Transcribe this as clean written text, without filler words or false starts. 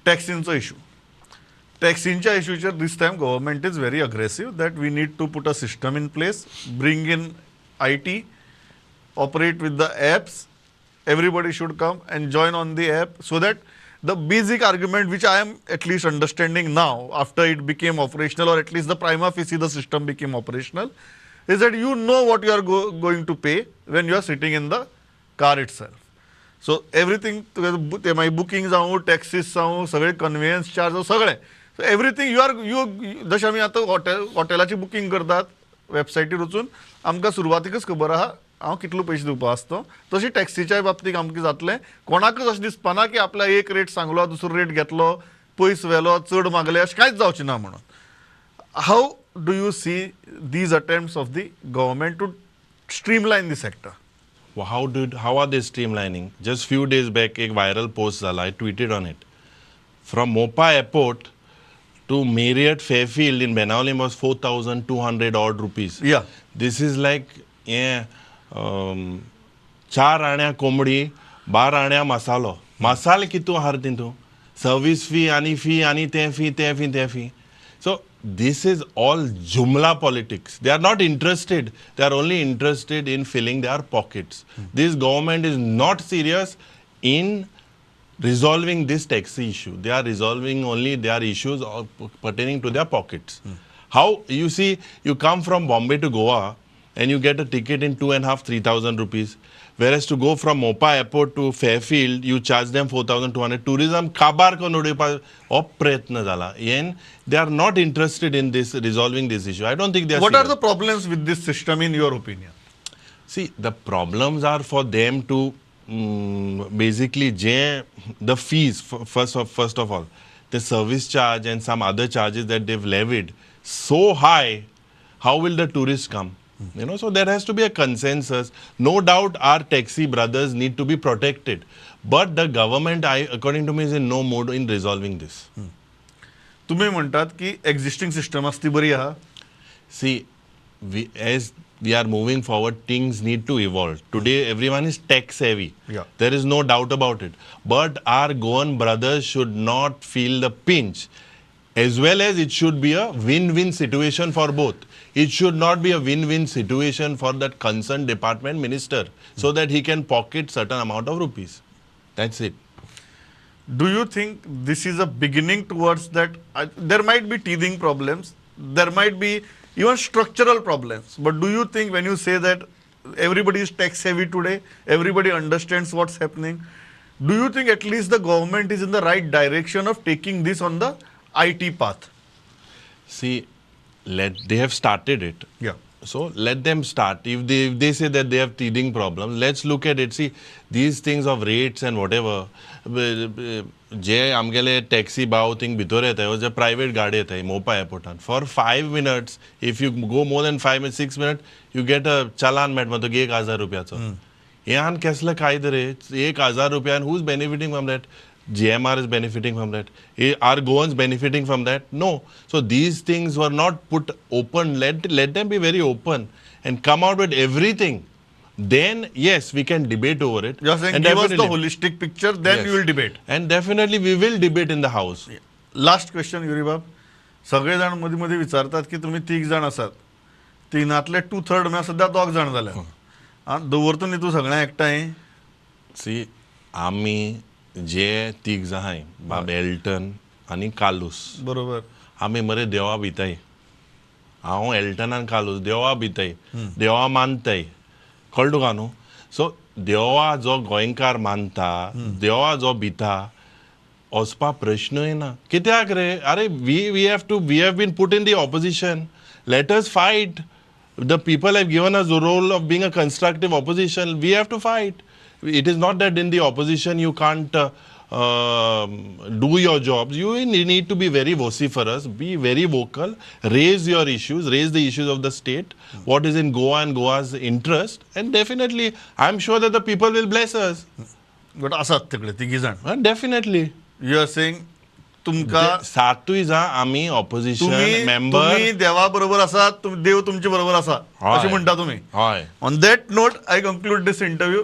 टॅक्सींचो इशू. टॅक्सींच्या इशूचेर this time government is very aggressive that we need to put a system in place, bring in IT, operate with the apps. Everybody should come and join on the app, so that the basic argument which I am at least understanding now after it became operational, or at least the prima facie the system became operational, is that you know what you are going to pay when you are sitting in the car itself. So everything, my bookings जावं, taxes जावं, सगळे कन्व्हियन्स charge सगळे, so everything you जशें आमी आतां हॉटेलाची booking करतात वेबसायटीर वचून, आमकां सुरवातीकच खबर आहा हांव कितलो पयशे दिवपा आसता, तशी टॅक्सीच्या बाबतींत आमकां जातलें. कोणाकच अशें दिसपाना की आपल्या एक रेट सांगलो दुसरो रेट घेतलो, पयस व्हेलो, चड मागले, अशें कांयच जावचें ना म्हणून. How do you see these attempts of the government to streamline the sector? How are they streamlining? Just few days back, एक viral post झाला, I tweeted on it. From Mopa Airport to Marriott Fairfield in Benauli was 4,200 odd rupees. Yeah. This is like, चार आण्या कोंबडी, 12 आण्या मसालो. मसाल कितू हार तितू? Service fee आणि ते फी. So this is all jumla politics. They are not interested. They are only interested in filling their pockets. This government is not serious in resolving this taxi issue. They are resolving only their issues pertaining to their pockets. How, you see, you come from Bombay to Goa and you get a ticket in 2,500-3,000 rupees. Whereas to go from Mopa Airport to Fairfield, you charge them 4,200. Tourism kabar ko nodepa opretna zala. Yen, they are not interested in this resolving this issue. I don't think they are. What are the problems with this system in your opinion? See, the problems are for them to basically the fees first of all, the service charge and some other charges that they've levied so high. How will the tourists come? You know, so there has to be a consensus. No doubt our taxi brothers need to be protected. But the government, according to me, is in no mood in resolving this. तुम्ही म्हणतात की existing system असती बरी आहा. See, as we are moving forward, things need to evolve. Today, everyone is tech savvy. Yeah. There is no doubt about it. But our Goan brothers should not feel the pinch. As well as it should be a win-win situation for both. It should not be a win-win situation for that concerned department minister, so that he can pocket certain amount of rupees. That's it. Do you think this is a beginning towards that? There might be teething problems. There might be even structural problems. But do you think when you say that everybody is tech savvy today, everybody understands what's happening, do you think at least the government is in the right direction of taking this on the IT path? See, they have started it. Yeah. So let them start. If they say that they have teething problems, let's look at it. See, these things of rates and whatever, जे आमगेले taxi भाव thing भितर येताय, जे private गाडी येताय Mopa एअरपोर्टान, for 5 minutes, if you go more than 5 minutes, 6 minutes, you get a चालान मेळटा तो 1,000 रुपयाचो. हे आन कसलं कायदे रे, 1,000 रुपयान who's benefiting from that? GMR is benefiting from that. Are Goans benefiting from that? No. So these things were not put open. Let them be very open and come out with everything. Then, yes, we can debate over it. You're saying give us the holistic picture, then Yes. you will debate. And definitely we will debate in the house. Last question Yuri बाब, सगळे जाण मधी मधी विचारतात की तुम्ही 3 जाण आसात, 3तले 2/3 म्हळ्यार सध्या 2 जाण जाल्या, दवरतो न्ही तूं सगळ्यांक एकठांय? सी, आमी जे 3 जाय, बाब एल्टन आणि कालूस, बरोबर, आमी मरे देवा भिताय. हांव एल्टन आनी कालूस देवा भिताय, देवा मानताय, कळ्ळें तुका न्हू? सो देवा जो गोंयकार मानता, देवा जो भिता, वचपा प्रश्नय ना. कित्याक रे? अरे we have been put in the opposition. Let us fight. The people have given us the role of being a constructive opposition. We have to fight. It is not that in the opposition you can't do your jobs. You need to be very vociferous, be very vocal, raise your issues, raise the issues of the state, what is in Goa and Goa's interest, and definitely I'm sure that the people will bless us. But आसात तिकडे 3 जाण. Definitely. You are saying तुमका सातूय जा आम्ही opposition member, तुम्ही देवा बरोबर आसात, देव तुमचे बरोबर आसा अशें म्हणटा तुम्ही. हय. On that note I conclude this interview.